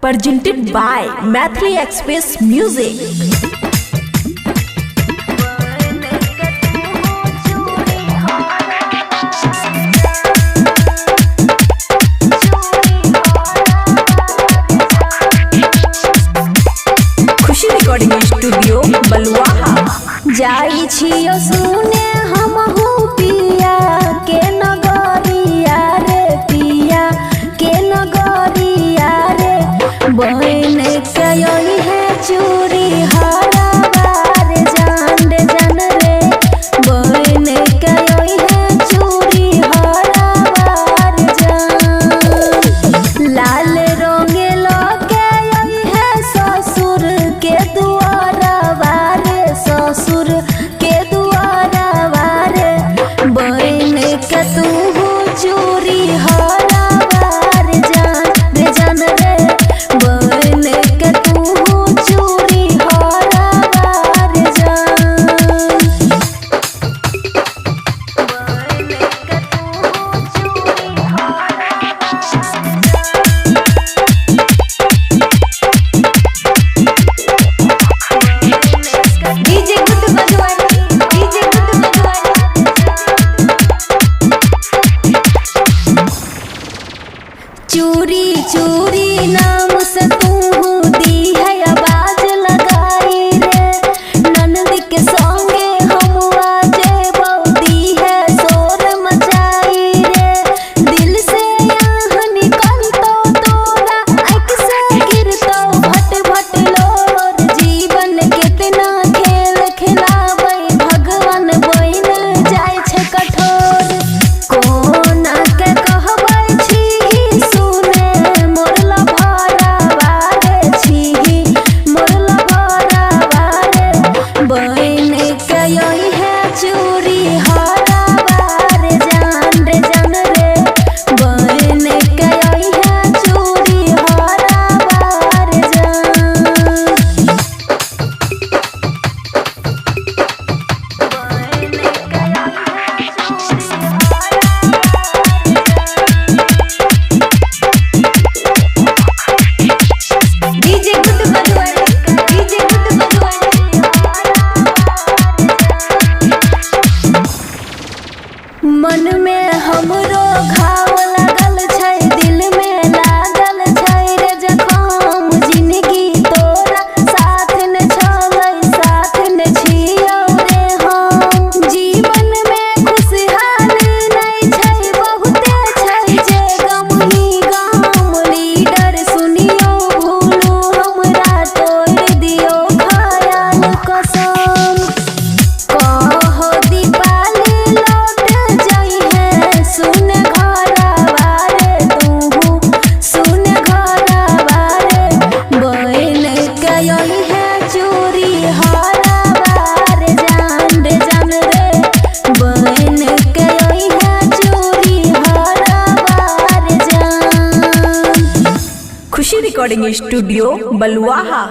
presented by Mathli Express Music. Khushi recording studio Baluaha. जाई छियो सुने हमहू पिया के नगरिया रे, पिया के नगरिया रे। बहन के यही है चूड़ी हराबार जान रे जान रे। बहन के यही है चूड़ी हराबार जान। लाल रंगे लगे यही है ससुर के दुआरा बारे, ससुर के दुआरा बारे। बहन के तू चूड़ी हराबार जान रे जान रे। बहन के तू चूड़ी हराबार जान। बहन के तू चूड़ी डीजे गुड बजवानी, डीजे गुड बजवानी। चूरी चूरी नाम से तू दी है आवाज लगाई रे। ननद के संगे हम आजे बौदी है शोर मचाई रे। दिल से यहाँ निकल तो तोरा आँख से गिर तो भट भट लोर। जीवन कितना खेल खिलाबै भगवान बन जाय छै कठोर। कोना के कहबै छी सुने मोर लभरा बारे छी, मोर लभरा बारे। बहन के यही है चूड़ी हराबार जान रे जान रे। बहन के यही है चूड़ी हराबार जान। डीजे गुड बजवानी, डीजे गुड बजवानी। मन में हमरो घाव लागल छै, दिल में लागल छै रे जखम। जिंदगी तोरा साथ न छलै, साथ न छियौ रे हम। जीवन में खुशहाली नहीं छै, बहुते छै जे गम ही गम। लीडर सुनियो भूलू हमरा तोड़ दियो खयाल कसम। कहो दीपाली लौट जाई है सुन घरा बारे, तू सुन घरा बारे। बहन के यही है चूड़ी हराबार जान रे जान रे। बहन के यही है चूड़ी हराबार जान। खुशी रिकॉर्डिंग स्टूडियो बलुआहा।